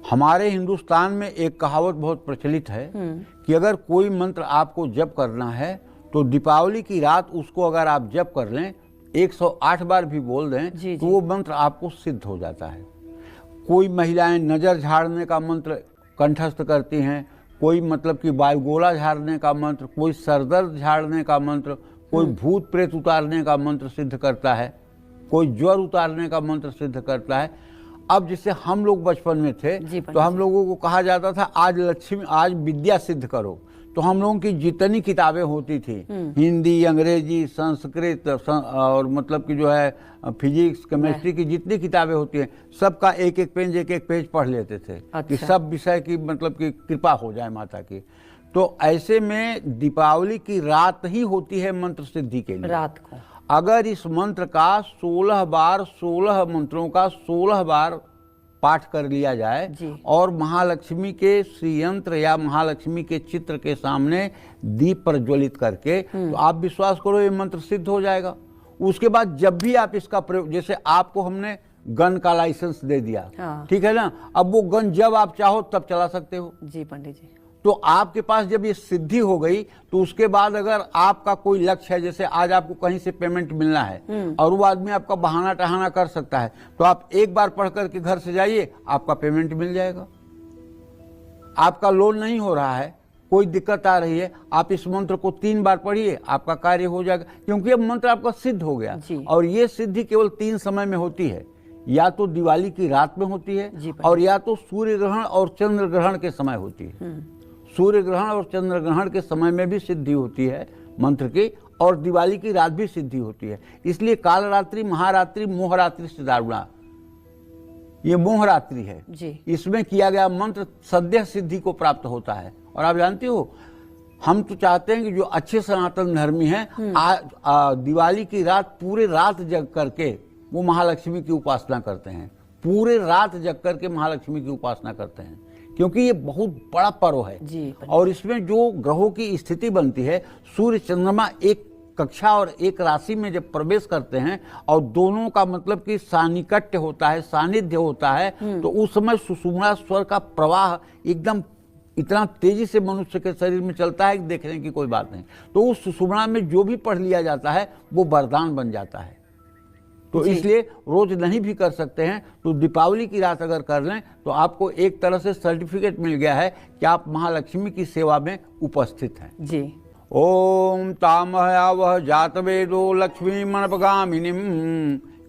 हमारे हिंदुस्तान में एक कहावत बहुत प्रचलित है कि अगर कोई मंत्र आपको जप करना है तो दीपावली की रात उसको अगर आप जप कर लें, 108 बार भी बोल दें तो वो मंत्र आपको सिद्ध हो जाता है। कोई महिलाएं नज़र झाड़ने का मंत्र कंठस्थ करती हैं, कोई मतलब कि वायुगोला झाड़ने का मंत्र, कोई सरदर्द झाड़ने का मंत्र, कोई भूत प्रेत उतारने का मंत्र सिद्ध करता है, कोई ज्वर उतारने का मंत्र सिद्ध करता है। अब जैसे हम लोग बचपन में थे तो हम लोगों को कहा जाता था आज विद्या सिद्ध करो, तो हम लोगों की जितनी किताबें होती थी, हिंदी, अंग्रेजी, संस्कृत और मतलब कि जो है फिजिक्स, केमिस्ट्री की जितनी किताबें होती हैं, सबका एक एक पेज पढ़ लेते थे। कि सब विषय की मतलब कि कृपा हो जाए माता की। तो ऐसे में दीपावली की रात ही होती है मंत्र सिद्धि के लिए। रात को अगर इस मंत्र का 16 मंत्रों का 16 बार पाठ कर लिया जाए और महालक्ष्मी के श्रीयंत्र या महालक्ष्मी के चित्र के सामने दीप प्रज्वलित करके, तो आप विश्वास करो ये मंत्र सिद्ध हो जाएगा। उसके बाद जब भी आप इसका प्रयोग, जैसे आपको हमने गन का लाइसेंस दे दिया, ठीक है ना, अब वो गन जब आप चाहो तब चला सकते हो। जी पंडित जी। तो आपके पास जब ये सिद्धि हो गई तो उसके बाद अगर आपका कोई लक्ष्य है, जैसे आज आपको कहीं से पेमेंट मिलना है और वो आदमी आपका बहाना टहाना कर सकता है, तो आप एक बार पढ़ करके घर से जाइए, आपका पेमेंट मिल जाएगा। आपका लोन नहीं हो रहा है, कोई दिक्कत आ रही है, आप इस मंत्र को 3 बार पढ़िए, आपका कार्य हो जाएगा, क्योंकि अब मंत्र आपका सिद्ध हो गया। और ये सिद्धि केवल 3 समय में होती है, या तो दिवाली की रात में होती है और या तो सूर्य ग्रहण और चंद्र ग्रहण के समय होती है। सूर्य ग्रहण और चंद्र ग्रहण के समय में भी सिद्धि होती है मंत्र की, और दिवाली की रात भी सिद्धि होती है। इसलिए कालरात्रि, महारात्रि, मोहरात्रि से दारुणा, ये मोहरात्रि है जी। इसमें किया गया मंत्र सद्य सिद्धि को प्राप्त होता है। और आप जानती हो, हम तो चाहते हैं कि जो अच्छे सनातन धर्मी हैं दिवाली की रात पूरे रात जग करके वो महालक्ष्मी की उपासना करते हैं, पूरे रात जग करके महालक्ष्मी की उपासना करते हैं, क्योंकि ये बहुत बड़ा पर्व है जी। और इसमें जो ग्रहों की स्थिति बनती है, सूर्य चंद्रमा एक कक्षा और एक राशि में जब प्रवेश करते हैं और दोनों का मतलब कि सानिकट्य होता है, सानिध्य होता है, तो उस समय सुषुम्ना स्वर का प्रवाह एकदम इतना तेजी से मनुष्य के शरीर में चलता है कि देखने की कोई बात नहीं। तो उस सुषुम्ना में जो भी पढ़ लिया जाता है वो वरदान बन जाता है। तो इसलिए रोज नहीं भी कर सकते हैं, तो दीपावली की रात अगर कर लें तो आपको एक तरह से सर्टिफिकेट मिल गया है कि आप महालक्ष्मी की सेवा में उपस्थित हैं जी। ओम तामहयावह जातवेदो लक्ष्मी मनपगामिनीम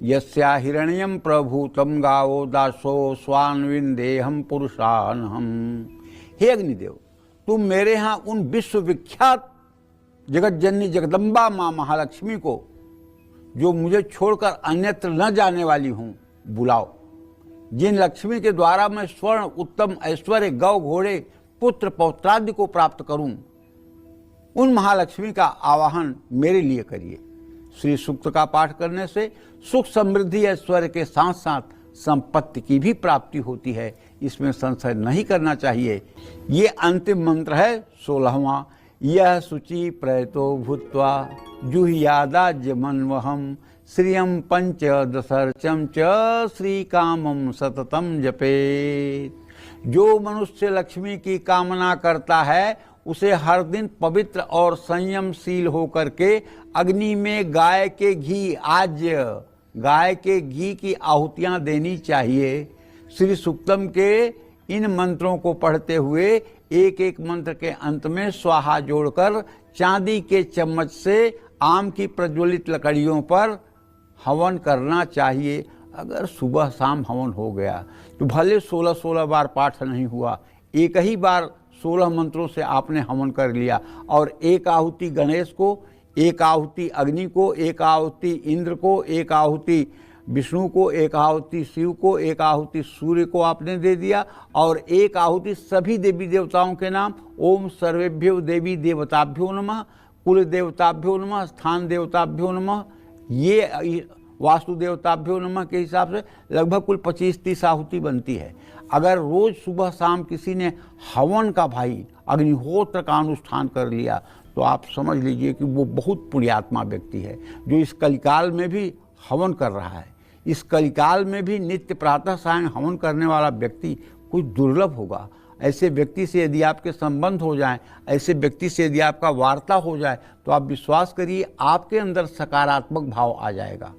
यस्या हिरण्यम प्रभूतम गावो दासो स्वान्विंदेहम पुरुषानहम। हे अग्निदेव, तुम मेरे यहाँ उन विश्वविख्यात जगत जननी जगदम्बा माँ महालक्ष्मी को, जो मुझे छोड़कर अन्यत्र न जाने वाली हूं, बुलाओ। जिन लक्ष्मी के द्वारा मैं स्वर्ण, उत्तम ऐश्वर्य, गौ घोड़े, पुत्र पौत्रादि को प्राप्त करूं, उन महालक्ष्मी का आवाहन मेरे लिए करिए। श्री सूक्त का पाठ करने से सुख, समृद्धि, ऐश्वर्य के साथ साथ संपत्ति की भी प्राप्ति होती है, इसमें संशय नहीं करना चाहिए। ये अंतिम मंत्र है 16वां। यह शुचि प्रयतो भूत्वा जुह्यादाज्य मनवहम श्रियम पंचदशर्चम च श्री कामम सततम जपेत। जो मनुष्य लक्ष्मी की कामना करता है उसे हर दिन पवित्र और संयमशील होकर के अग्नि में गाय के घी, आज्य गाय के घी की आहुतियां देनी चाहिए। श्री सूक्तम के इन मंत्रों को पढ़ते हुए एक एक मंत्र के अंत में स्वाहा जोड़कर चांदी के चम्मच से आम की प्रज्वलित लकड़ियों पर हवन करना चाहिए। अगर सुबह शाम हवन हो गया तो भले 16 बार पाठ नहीं हुआ, एक ही बार 16 मंत्रों से आपने हवन कर लिया, और एक आहुति गणेश को, एक आहुति अग्नि को, एक आहुति इंद्र को, एक आहुति विष्णु को, एक आहुति शिव को, एक आहुति सूर्य को आपने दे दिया, और एक आहुति सभी देवी देवताओं के नाम। ओम सर्वेभ्यो देवी देवताभ्यो नमः, कुल देवताभ्यो नमः, स्थान देवताभ्यो नमः, ये वास्तु देवताभ्यो नमः के हिसाब से लगभग कुल 25-30 आहुति बनती है। अगर रोज सुबह शाम किसी ने हवन का, भाई अग्निहोत्र का अनुष्ठान कर लिया, तो आप समझ लीजिए कि वो बहुत पुण्यात्मा व्यक्ति है, जो इस कलिकाल में भी हवन कर रहा है। इस कलिकाल में भी नित्य प्रातः सायं हवन करने वाला व्यक्ति कुछ दुर्लभ होगा। ऐसे व्यक्ति से यदि आपके संबंध हो जाएं, ऐसे व्यक्ति से यदि आपका वार्ता हो जाए, तो आप विश्वास करिए आपके अंदर सकारात्मक भाव आ जाएगा।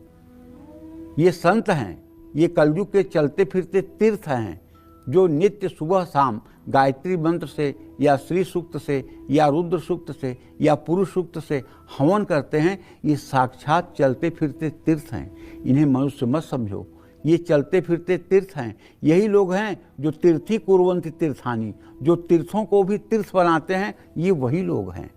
ये संत हैं, ये कलयुग के चलते फिरते तीर्थ हैं, जो नित्य सुबह शाम गायत्री मंत्र से या श्री सूक्त से या रुद्र सूक्त से या पुरुष सूक्त से हवन करते हैं। ये साक्षात चलते फिरते तीर्थ हैं। इन्हें मनुष्य मत समझो, ये चलते फिरते तीर्थ हैं। यही लोग हैं जो तीर्थी कुर्वन्ति तीर्थानी, जो तीर्थों को भी तीर्थ बनाते हैं, ये वही लोग हैं।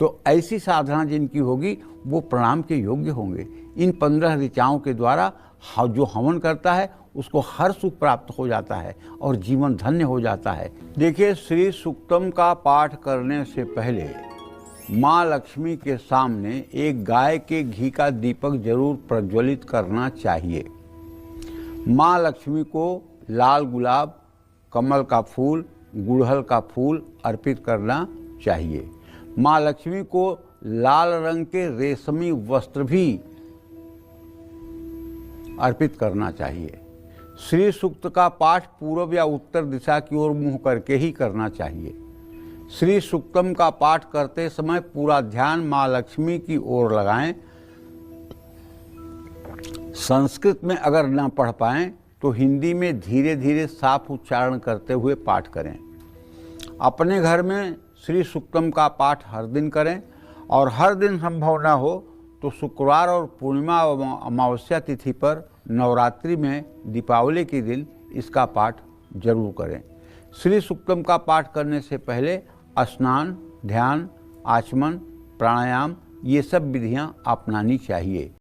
तो ऐसी साधना जिनकी होगी वो प्रणाम के योग्य होंगे। इन 15 ऋचाओं के द्वारा जो हवन करता है उसको हर सुख प्राप्त हो जाता है और जीवन धन्य हो जाता है। देखिए, श्री सूक्तम का पाठ करने से पहले माँ लक्ष्मी के सामने एक गाय के घी का दीपक जरूर प्रज्वलित करना चाहिए। माँ लक्ष्मी को लाल गुलाब, कमल का फूल, गुड़हल का फूल अर्पित करना चाहिए। माँ लक्ष्मी को लाल रंग के रेशमी वस्त्र भी अर्पित करना चाहिए। श्री सूक्त का पाठ पूर्व या उत्तर दिशा की ओर मुंह करके ही करना चाहिए। श्री सूक्तम का पाठ करते समय पूरा ध्यान माँ लक्ष्मी की ओर लगाएं। संस्कृत में अगर न पढ़ पाएं तो हिंदी में धीरे धीरे साफ उच्चारण करते हुए पाठ करें। अपने घर में श्री सूक्तम का पाठ हर दिन करें और हर दिन संभव न हो तो शुक्रवार और पूर्णिमा अमावस्या तिथि पर नवरात्रि में दीपावली के दिन इसका पाठ जरूर करें। श्री सूक्तम का पाठ करने से पहले स्नान, ध्यान, आचमन, प्राणायाम ये सब विधियां अपनानी चाहिए।